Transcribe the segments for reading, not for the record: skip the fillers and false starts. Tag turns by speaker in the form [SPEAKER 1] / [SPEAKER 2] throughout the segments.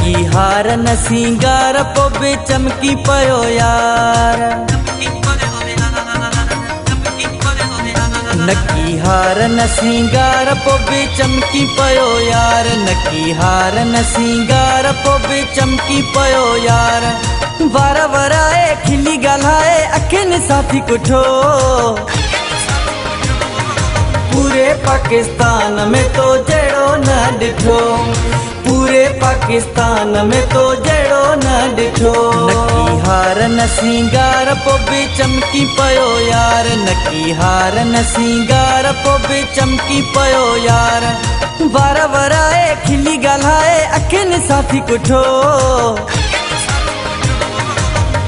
[SPEAKER 1] नकी हार न सिंगार पो बे चमकी पयो यार। नकी हार न सिंगार पो बे चमकी पयो यार। नकी हार न सिंगार पो बे चमकी पयो यार। वारा वराए खिली ॻाल्हाए अखियुनि साथी कुठो। पूरे पाकिस्तान में तो जहिड़ो न ॾिठो। पूरे पाकिस्तान में तो जहिड़ो न ॾिठो। नकी हार न सिंगार पो बे चमकी पयो यार। नकी हार न सिंगार पो बे चमकी पयो यार। वारा वराए खिली ॻाल्हाए अखियुनि साथी कुठो।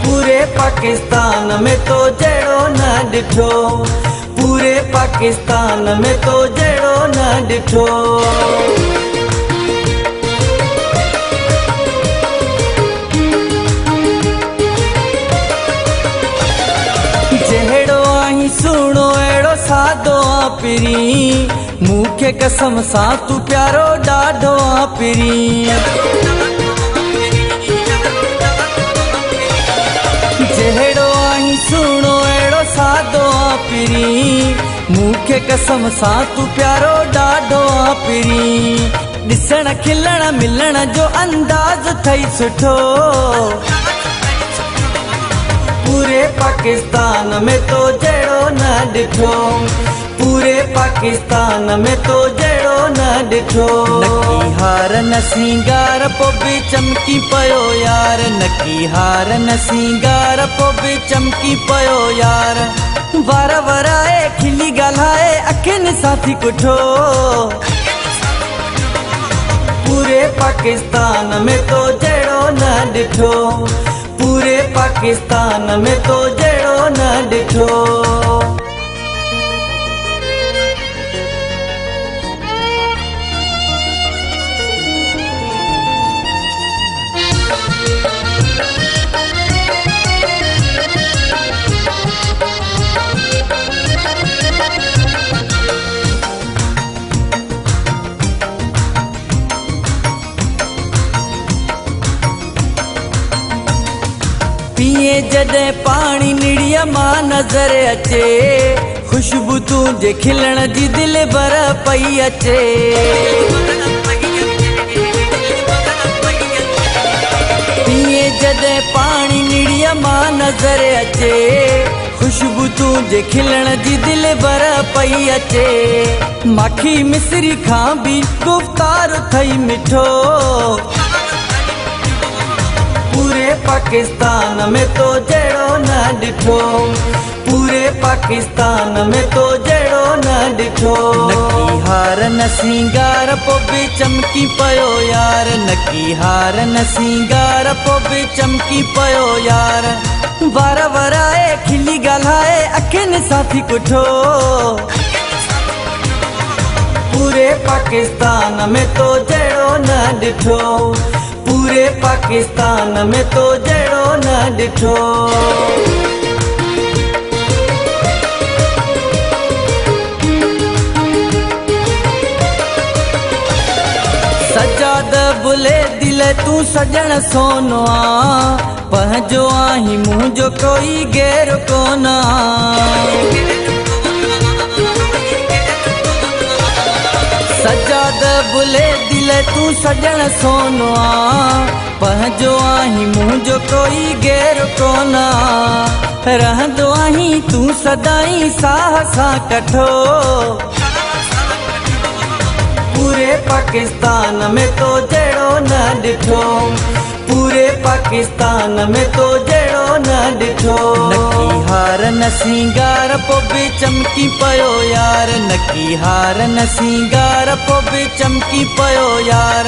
[SPEAKER 1] पूरे पाकिस्तान में तो जहिड़ो न ॾिठो। पूरे पाकिस्तान में तो जहिड़ो न ॾिठो। जहिड़ो आहीं सुहिणो अहिड़ो सादो आ पिरी। मूंखे कसम सां तू प्यारो ॾाढो आ पिरी। जहिड़ो आहीं सुहिणो अहिड़ो सादो आ पिरी। मूंखे कसम सां तू प्यारो ॾाढो आ पिरी। ॾिसण खिलण मिलण जो अंदाज़ अथई सुठो। पूरे पाकिस्तान में तो जहिड़ो न ॾिठो। पूरे पाकिस्तान में तो जहिड़ो न ॾिठो। नकी हार न सिंगार पो बे चमकी पयो यार। नकी हार न सिंगार पो बे चमकी पयो यार। वारा वराए खिली ॻाल्हाए अखियुनि साथी कुठो। पूरे पाकिस्तान में तो जहिड़ो न ॾिठो। पूरे पाकिस्तान में तो जहिड़ो न ॾिठो। पिए जॾहिं पाणी निड़ीअ मां नज़र अचे। खुशबू तुंहिंजे खिलण जी दिलि भर पई अचे। पिए जॾहिं पाणी निड़ीअ मां नज़र अचे। खुशबू तुंहिंजे खिलण जी दिलि भर पई अचे। माखी मिसरी खां बि गुफ़्तार अथई मिठो। पूरे पाकिस्तान में तो जहिड़ो न ॾिठो। पूरे पाकिस्तान में तो जहिड़ो न ॾिठो। नकी हार न सिंगार पो बे चमकी पयो यार। नकी हार न सिंगार पो बे चमकी पयो यार। वारा वराए खिली ॻाल्हाए अखियुनि साथी कुठो। पूरे पाकिस्तान में तो जहिड़ो न ॾिठो। पूरे पाकिस्तान में तो जहिड़ो न ॾिठो। सजाद बुले दिल तू सजण सोनो आ। पंहिंजो आहीं मुंहिंजो कोई गैर कोन आ। सजाद बुले दिल तू सजण सोनो आ। पंहिंजो आहीं मुंहिंजो कोई गैर कोन आ। रहंदो आहीं तू सदाई साह सां कठो। पूरे पाकिस्तान में तो जहिड़ो न ॾिठो। पूरे पाकिस्तान में तो जहिड़ो न ॾिठो। नकी हार न सिंगार पो बे चमकी पयो यार। नकी हार न सिंगार पो बे चमकी पयो यार।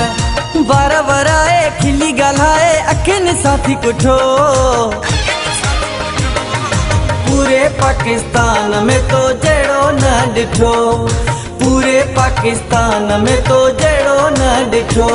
[SPEAKER 1] वारा वराए खिली ॻाल्हाए अखियुनि साथी कुठो। पूरे पाकिस्तान में तो जहिड़ो न ॾिठो। पूरे पाकिस्तान में तो जहिड़ो न ॾिठो।